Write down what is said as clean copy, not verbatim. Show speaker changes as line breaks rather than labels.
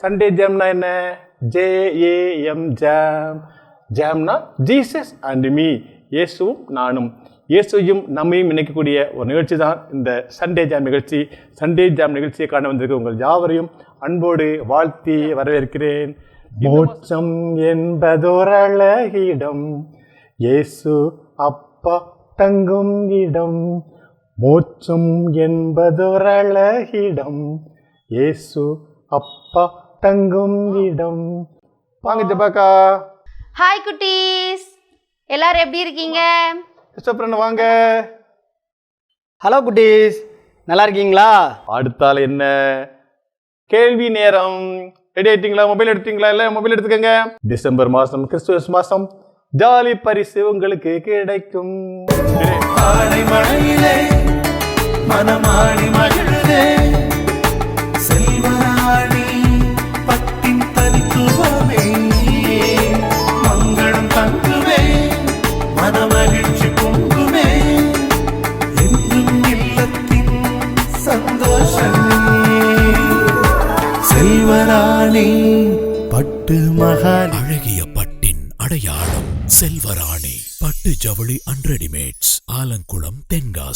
Sunday ஜாம்னா என்ன? JAM jam. ஜாம்னா ஜீசஸ் அண்ட் மீ, இயேசுவும் நானும். இயேசுவையும் நம்மையும் இணைக்கக்கூடிய ஒரு நிகழ்ச்சி தான் இந்த சண்டே ஜாம் நிகழ்ச்சி. சண்டே ஜாம் நிகழ்ச்சியை காண வந்திருக்க உங்கள் யாவரையும் அன்போடு வாழ்த்தி வரவேற்கிறேன். மோட்சம் என்பதொரழகிடம், இயேசு அப்பா தங்கும் இடம். மோட்சம் என்பதொரழகிடம், இயேசு அப்பா தங்கும் இடம். வாங்க ஜபாக்கா.
ஹாய் குட்டீஸ், எல்லாரும் எப்படி இருக்கீங்க?
வாங்க.
ஹலோ குட்டீஸ், நல்லா இருக்கீங்களா?
அடுத்தால என்ன கேள்வி நேரம். ரெடி ஆயிட்டீங்களா? மொபைல் எடுத்தீங்களா? இல்ல மொபைல் எடுத்துக்கங்க. டிசம்பர் மாசம், கிறிஸ்துமஸ் மாசம், ஜாலி பரிசு உங்களுக்கு கிடைக்கும்.
மனமாடி மகிழ்ந்தே செல்வராணி பட்டின் தனித்துவமே, மங்களம் தங்குவே, மனமகிழ்ச்சி பொங்குமே, என்றும் இல்லத்தின் சந்தோஷமே. செல்வராணி பட்டு மகான்,
அழகிய பட்டின் அடையாளம் செல்வராணி பட்டு ஜவுளி அண்ட் ரெடிமேட்ஸ், ஆலங்குளம், தென்காசி.